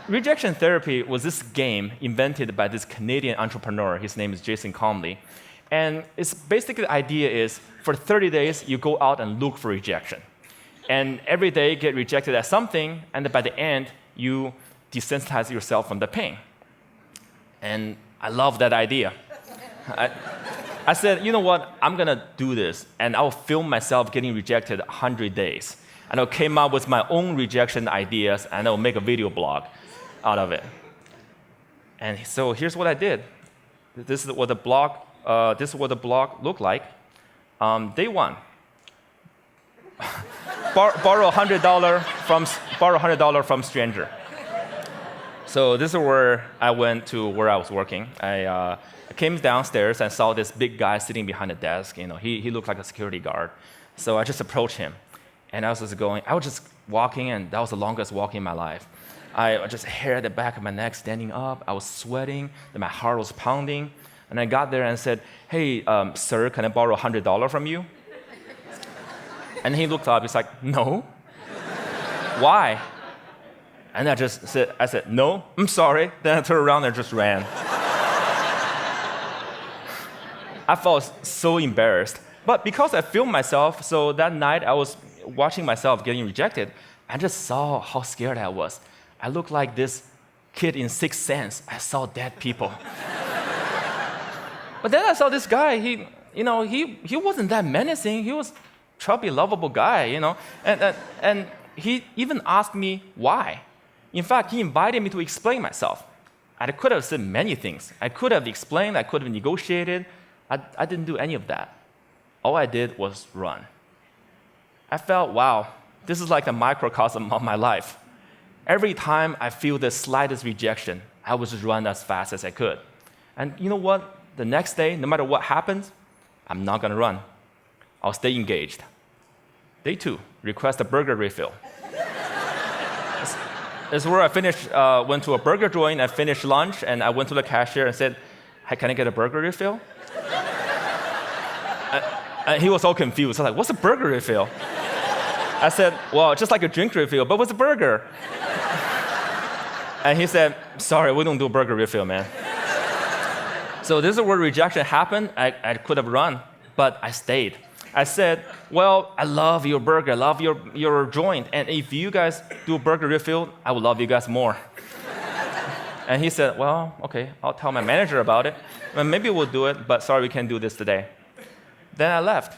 Rejection therapy was this game invented by this Canadian entrepreneur. His name is Jason Comley. And it's basically the idea is for 30 days, you go out and look for rejection. And every day get rejected at something, and then by the end, you desensitize yourself from the pain. And I love that idea. I said, you know what, I'm gonna do this, and I'll film myself getting rejected 100 days. And I came up with my own rejection ideas, and I'll make a video blog out of it. And so here's what I did. This is what the blog looked like. Day one, borrow $100 from stranger. So this is where I went to where I was working. I came downstairs and saw this big guy sitting behind the desk. You know, he looked like a security guard. So I just approached him, and I was just walking, and that was the longest walk in my life. I just hair at the back of my neck, standing up. I was sweating, and my heart was pounding. And I got there and said, "Hey, sir, can I borrow $100 from you?" And he looked up. He's like, "No." Why? And I said, "No, I'm sorry." Then I turned around and just ran. I felt so embarrassed. But because I filmed myself, so that night I was watching myself getting rejected, I just saw how scared I was. I looked like this kid in Sixth Sense. I saw dead people. But then I saw this guy, he wasn't that menacing. He was a chubby, lovable guy, you know. And he even asked me why. In fact, he invited me to explain myself. I could have said many things. I could have explained, I could have negotiated. I didn't do any of that. All I did was run. I felt, wow, this is like a microcosm of my life. Every time I feel the slightest rejection, I would just run as fast as I could. And you know what? The next day, no matter what happens, I'm not going to run. I'll stay engaged. Day 2, request a burger refill. This is where I went to a burger joint, I finished lunch, and I went to the cashier and said, "Hey, can I get a burger refill?" And he was all confused. I was like, "What's a burger refill?" I said, "Well, just like a drink refill, but with a burger." And he said, "Sorry, we don't do a burger refill, man." So this is where rejection happened. I could have run, but I stayed. I said, "Well, I love your burger, I love your joint, and if you guys do a burger refill, I would love you guys more." And he said, "Well, okay, I'll tell my manager about it. Well, maybe we'll do it, but sorry, we can't do this today." Then I left.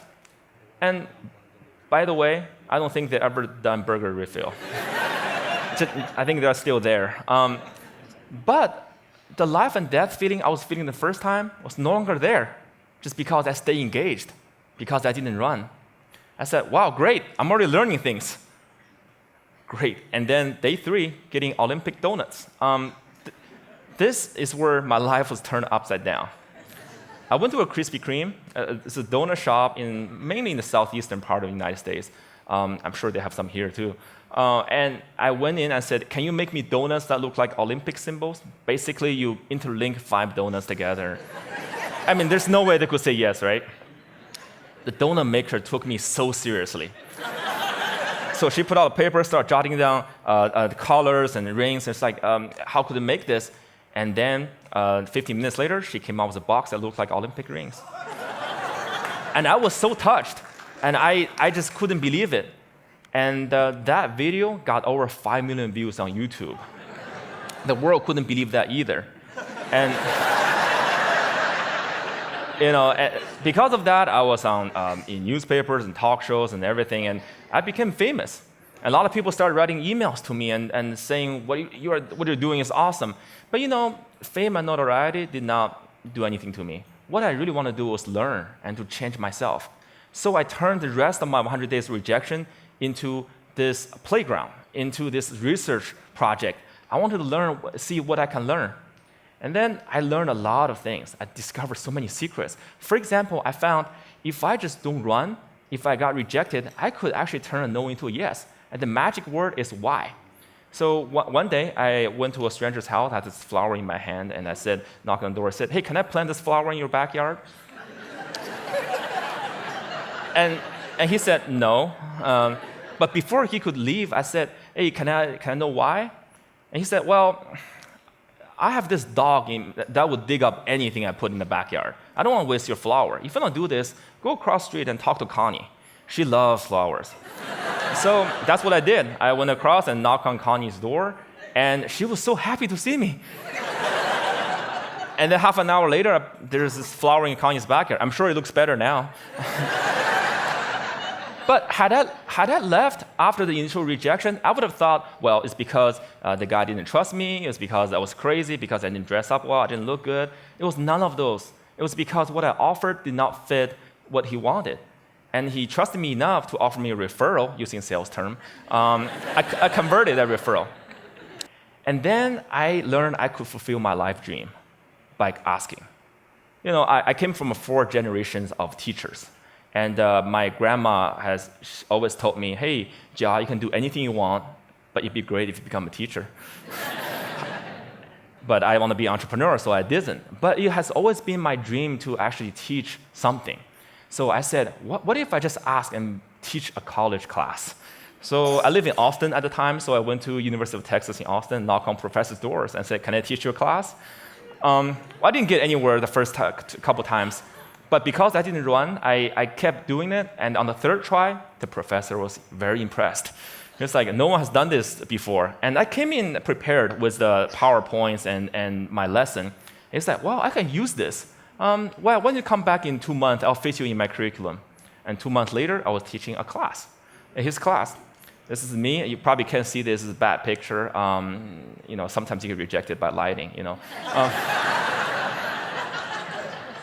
And by the way, I don't think they ever done burger refill. I think they're still there. But the life and death feeling I was feeling the first time was no longer there, just because I stayed engaged, because I didn't run. I said, "Wow, great, I'm already learning things." Great. And then day 3, getting Olympic donuts. This is where my life was turned upside down. I went to a Krispy Kreme. It's a donut shop mainly in the southeastern part of the United States. I'm sure they have some here too. And I went in and said, "Can you make me donuts that look like Olympic symbols?" Basically, you interlink 5 donuts together. I mean, there's no way they could say yes, right? The donut maker took me so seriously. So she put out a paper, started jotting down the colors and the rings. It's like, how could I make this? And then 15 minutes later, she came out with a box that looked like Olympic rings. And I was so touched. And I just couldn't believe it. And that video got over 5 million views on YouTube. The world couldn't believe that either. And because of that, I was on in newspapers and talk shows and everything, and I became famous. A lot of people started writing emails to me and saying, what you're doing is awesome. But fame and notoriety did not do anything to me. What I really want to do was learn and to change myself. So I turned the rest of my 100 days of rejection into this playground, into this research project. I wanted to see what I can learn. And then I learned a lot of things. I discovered so many secrets. For example, I found if I just don't run, if I got rejected, I could actually turn a no into a yes. And the magic word is why. So one day, I went to a stranger's house, I had this flower in my hand, and I said, knocked on the door, I said, "Hey, can I plant this flower in your backyard?" and he said, "No." But before he could leave, I said, "Hey, can I know why?" And he said, well, I have this dog that would dig up anything I put in the backyard. I don't want to waste your flower. If you don't do this, go across the street and talk to Connie. She loves flowers. So that's what I did. I went across and knocked on Connie's door, and she was so happy to see me. And then half an hour later, there's this flower in Connie's backyard. I'm sure it looks better now. But had I left after the initial rejection, I would have thought, well, it's because the guy didn't trust me. It's because I was crazy, because I didn't dress up well, I didn't look good. It was none of those. It was because what I offered did not fit what he wanted. And he trusted me enough to offer me a referral, using sales term. I converted that referral. And then I learned I could fulfill my life dream by asking. You know, I came from 4 generations of teachers. And my grandma has always told me, hey, Jia, you can do anything you want, but it'd be great if you become a teacher. But I want to be an entrepreneur, so I didn't. But it has always been my dream to actually teach something. So I said, what if I just ask and teach a college class? So I lived in Austin at the time, so I went to University of Texas in Austin, knocked on professors' doors, and said, can I teach you a class? Well, I didn't get anywhere the first couple times. But because I didn't run, I kept doing it, and on the 3rd try, the professor was very impressed. It's like, no one has done this before. And I came in prepared with the PowerPoints and my lesson. It's like, well, I can use this. Well, when you come back in 2 months, I'll fit you in my curriculum. And 2 months later, I was teaching a class. In his class, this is me. You probably can't see this is a bad picture. You know, sometimes you get rejected by lighting, you know.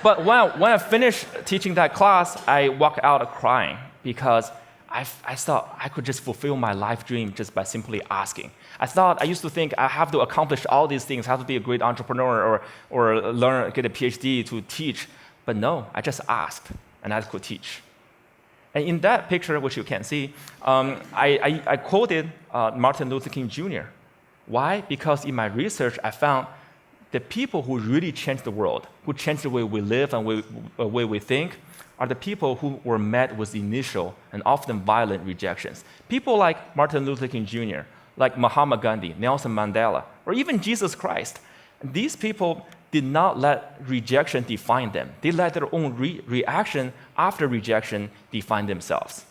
But when I finished teaching that class, I walked out crying because I thought I could just fulfill my life dream just by simply asking. I used to think I have to accomplish all these things, have to be a great entrepreneur or get a PhD to teach. But no, I just asked and I could teach. And in that picture, which you can't see, I quoted Martin Luther King Jr. Why? Because in my research, I found the people who really changed the world, who changed the way we live and the way we think, are the people who were met with initial and often violent rejections. People like Martin Luther King Jr., like Mahatma Gandhi, Nelson Mandela, or even Jesus Christ. These people did not let rejection define them. They let their own reaction after rejection define themselves.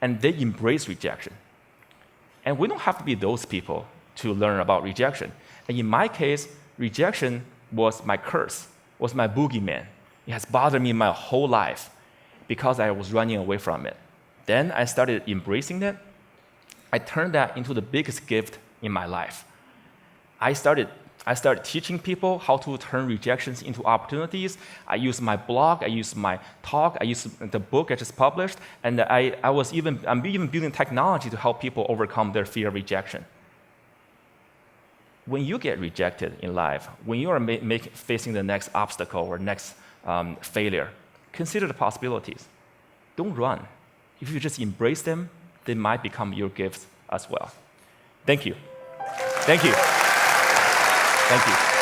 And they embrace rejection. And we don't have to be those people to learn about rejection. And in my case, rejection was my curse, was my boogeyman. It has bothered me my whole life because I was running away from it. Then I started embracing it. I turned that into the biggest gift in my life. I started teaching people how to turn rejections into opportunities. I used my blog, I used my talk, I used the book I just published, and I'm even building technology to help people overcome their fear of rejection. When you get rejected in life, when you are facing the next obstacle or next failure, consider the possibilities. Don't run. If you just embrace them, they might become your gifts as well. Thank you. Thank you. Thank you.